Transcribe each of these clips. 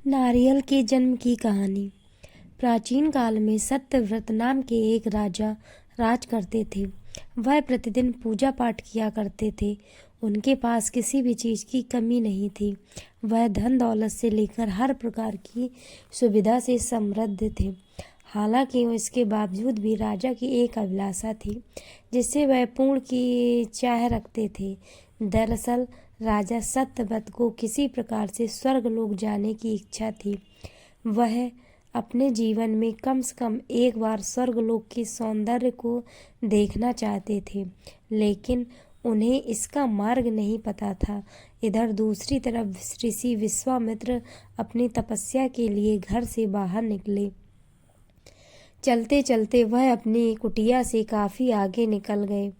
नारियल के जन्म की कहानी। प्राचीन काल में सत्यव्रत नाम के एक राजा राज करते थे। वह प्रतिदिन पूजा पाठ किया करते थे। उनके पास किसी भी चीज की कमी नहीं थी। वह धन दौलत से लेकर हर प्रकार की सुविधा से समृद्ध थे। हालांकि इसके बावजूद भी राजा की एक अभिलाषा थी जिससे वह पूर्ण की चाह रखते थे। दरअसल राजा सत्यव्रत को किसी प्रकार से स्वर्गलोक जाने की इच्छा थी। वह अपने जीवन में कम से कम एक बार स्वर्गलोक के सौंदर्य को देखना चाहते थे, लेकिन उन्हें इसका मार्ग नहीं पता था। इधर दूसरी तरफ ऋषि विश्वामित्र अपनी तपस्या के लिए घर से बाहर निकले। चलते चलते वह अपनी कुटिया से काफी आगे निकल गए।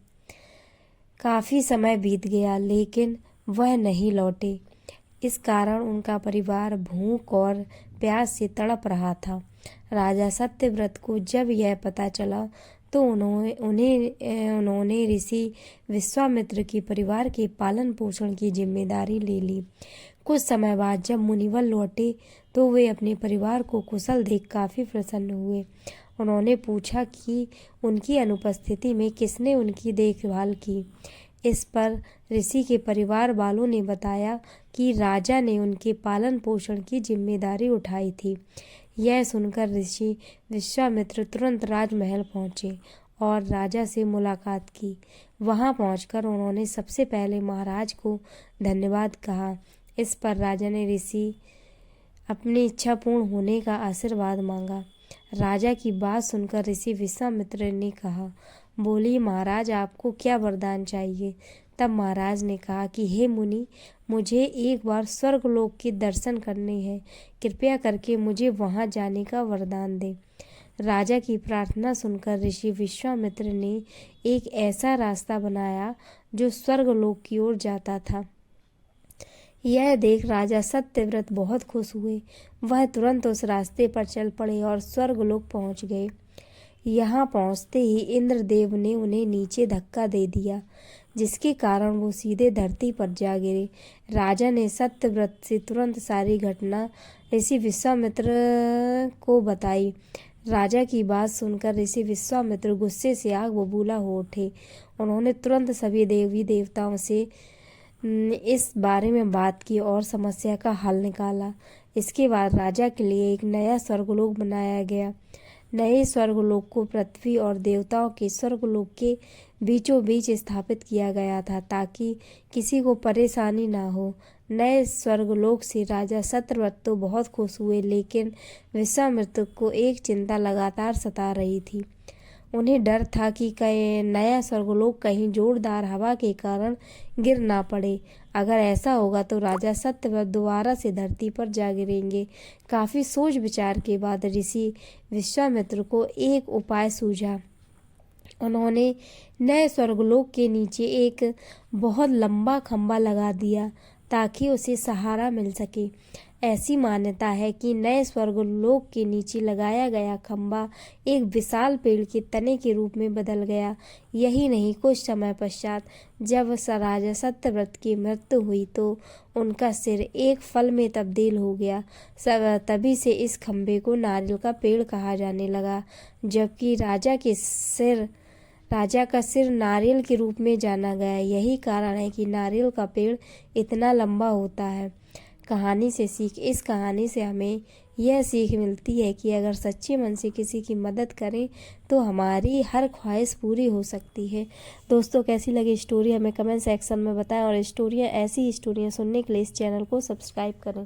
काफी समय बीत गया लेकिन वह नहीं लौटे। इस कारण उनका परिवार भूख और प्यास से तड़प रहा था। राजा सत्यव्रत को जब यह पता चला तो उन्होंने ऋषि विश्वामित्र के परिवार के पालन पोषण की जिम्मेदारी ले ली। कुछ समय बाद जब मुनिवर लौटे तो वे अपने परिवार को कुशल देख काफी प्रसन्न हुए। उन्होंने पूछा कि उनकी अनुपस्थिति में किसने उनकी देखभाल की। इस पर ऋषि के परिवार वालों ने बताया कि राजा ने उनके पालन पोषण की जिम्मेदारी उठाई थी। यह सुनकर ऋषि विश्वामित्र तुरंत राजमहल पहुंचे और राजा से मुलाकात की। वहां पहुंचकर उन्होंने सबसे पहले महाराज को धन्यवाद कहा। इस पर राजा ने ऋषि अपनी इच्छा पूर्ण होने का आशीर्वाद मांगा। राजा की बात सुनकर ऋषि विश्वामित्र ने कहा, बोलिए महाराज, आपको क्या वरदान चाहिए। तब महाराज ने कहा कि हे मुनि, मुझे एक बार स्वर्गलोक के दर्शन करने हैं। कृपया करके मुझे वहां जाने का वरदान दें। राजा की प्रार्थना सुनकर ऋषि विश्वामित्र ने एक ऐसा रास्ता बनाया जो स्वर्गलोक की ओर जाता था। यह देख राजा सत्यव्रत बहुत खुश हुए। वह तुरंत उस रास्ते पर चल पड़े और स्वर्गलोक पहुंच गए। यहाँ पहुंचते ही इंद्रदेव ने उन्हें नीचे धक्का दे दिया, जिसके कारण वो सीधे धरती पर जा गिरे। राजा ने सत्यव्रत से तुरंत सारी घटना ऋषि विश्वामित्र को बताई। राजा की बात सुनकर ऋषि विश्वामित्र गुस्से से आग बबूला हो उठे। उन्होंने तुरंत सभी देवी देवताओं से इस बारे में बात की और समस्या का हल निकाला। इसके बाद राजा के लिए एक नया स्वर्गलोक बनाया गया। नए स्वर्गलोक को पृथ्वी और देवताओं के स्वर्गलोक के बीचों बीच स्थापित किया गया था ताकि किसी को परेशानी ना हो। नए स्वर्गलोक से राजा सत्यव्रत तो बहुत खुश हुए, लेकिन विश्वामित्र को एक चिंता लगातार सता रही थी। उन्हें डर था कि नया स्वर्गलोक कहीं जोरदार हवा के कारण गिर ना पड़े। अगर ऐसा होगा तो राजा सत्यव्रत दोबारा से धरती पर जा गिरेंगे। काफी सोच विचार के बाद ऋषि विश्वामित्र को एक उपाय सूझा। उन्होंने नए स्वर्गलोक के नीचे एक बहुत लंबा खंभा लगा दिया ताकि उसे सहारा मिल सके। ऐसी मान्यता है कि नए स्वर्गलोक के नीचे लगाया गया खंभा एक विशाल पेड़ के तने के रूप में बदल गया। यही नहीं, कुछ समय पश्चात जब राजा सत्यव्रत की मृत्यु हुई तो उनका सिर एक फल में तब्दील हो गया। तभी से इस खंभे को नारियल का पेड़ कहा जाने लगा, जबकि राजा का सिर नारियल के रूप में जाना गया। यही कारण है कि नारियल का पेड़ इतना लंबा होता है। इस कहानी से हमें यह सीख मिलती है कि अगर सच्चे मन से किसी की मदद करें तो हमारी हर ख्वाहिश पूरी हो सकती है। दोस्तों, कैसी लगी स्टोरी हमें कमेंट सेक्शन में बताएं और ऐसी स्टोरियां सुनने के लिए इस चैनल को सब्सक्राइब करें।